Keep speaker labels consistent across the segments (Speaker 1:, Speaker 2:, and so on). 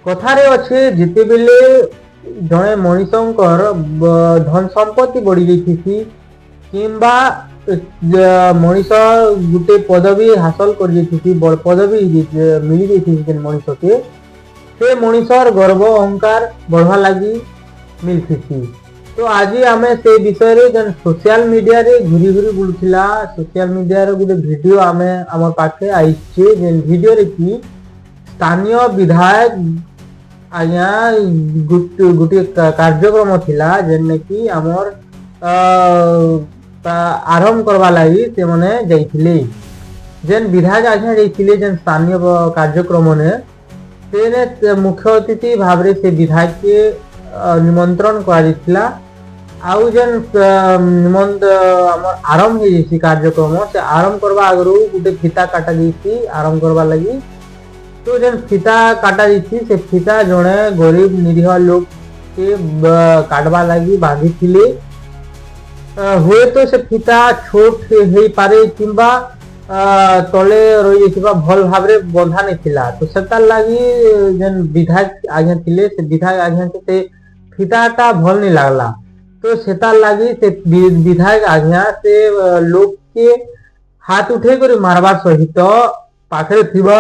Speaker 1: कथारे अच्छे जितेबेले जड़े मनीषंकर धन संपत्ति बढ़ी जाइछि किंबा मनीष गोटे पदवी हासिल कर बड़ पदवी मिली जाइछि मनीष के से मनीषर गर्व अहंकार बढ़वा लगी मिलती। तो आज आम से विषय रे जन सोशल मीडिया रे घूरी घूरी बुलूला सोशल मीडिया रे गोटे वीडियो आम आम पाखे आई जेन वीडियो रे कि स्थानीय विधायक आज्ञा गोटे कार्यक्रम थिला जेने कि आमर आरंभ करवा लगी से माने जाइथिले जेन विधायक आज्ञा जाइथिले जेन स्थानीय कार्यक्रम ने तेने मुख्य अतिथि भाव से विधायक के निमंत्रण करा आउ जेन आरंभ हो कार्यक्रम से आरंभ करवा आगु गोटे फीता काटा जाइछि आरंभ करवा लगी। तो जेन फीता काटा जाइछि से फीता जड़े गरीब निरीह लोग के काटवा लगी बांधी थिले हुए तो से फीता छोट हो पारे किंबा तले रही जाइथिबा भल भाबरे बंधा नहीं थिला। तो सेतार लगी जेन विधायक आज्ञा थिले से विधायक आज्ञा से फीताटा भल नहीं लागला। तो सेतार लगी से विधायक आज्ञा से लोग के हाथ उठे कर मारबार सहित पाखरे थिबा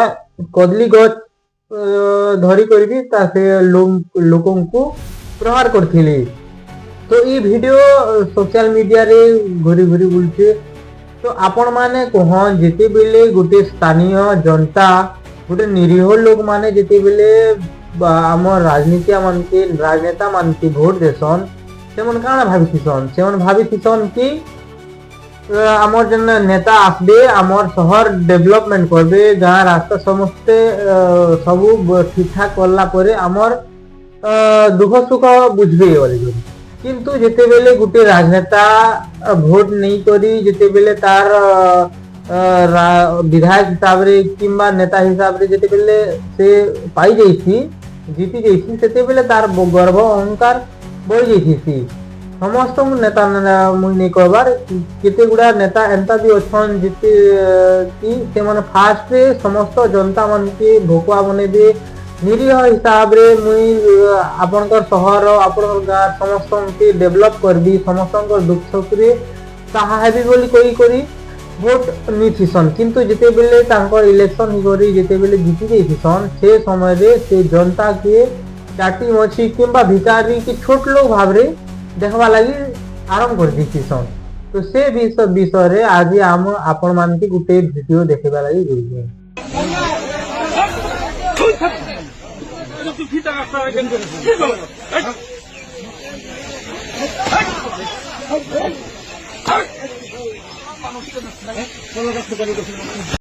Speaker 1: कदली गछ धरी करबी तासे लोगों को प्रहार करथिले। तो ये वीडियो सोशल मीडिया रे घुरी घुरी बुलचे। तो आपण माने कहन जेते बेले गोटे स्थानीय जनता गोटे निरीह लोग माने जेते बेले आम राजनेता मान के भोट देसन से मन काना भाबिथिसन से मन भाबिथिसन कि आमर जन नेता आसबे आमर शहर डेवलपमेंट करबे गाँ रास्ता समस्ते सबू ठीक ठाक करला परे आमर दुख सुख बुझबे बोली। किंतु जेते बेले गोटे राजनेता भोट नहीं करी जेते बेले तार विधायक हिसाब रे किंबा नेता हिसाब रे जेते बेले से पाई जाइछि जीती जाइछि सेते बेले तार गर्व अहंकार बढ़ी जाइछि। समस्त नेता मुई नहीं कहबार केते गुड़ा नेता एंता भी अच्छन जीते कि से माने फास्ट रे समस्त जनता मन के भोकुआ बनेबे निरीह हिसाब रे मुई आपनकर शहर आपनकर गाँ समस्त के डेवलप करबी समस्त दुख सुख रे सहायबी बोली कोई करी भोट निथिसन। किंतु जेते बेले तांकर इलेक्शन ही करी जेते बेले जीती जाइथिसन से समय रे से जनता के चाटी मछी किंबा भिखारी की छोट लोग भाव रे देखवा लगी आरंभ कर दिथिसन। तो से विषय रे आज आम आपण मान के गुटे वीडियो देखेबा लगी जोइए।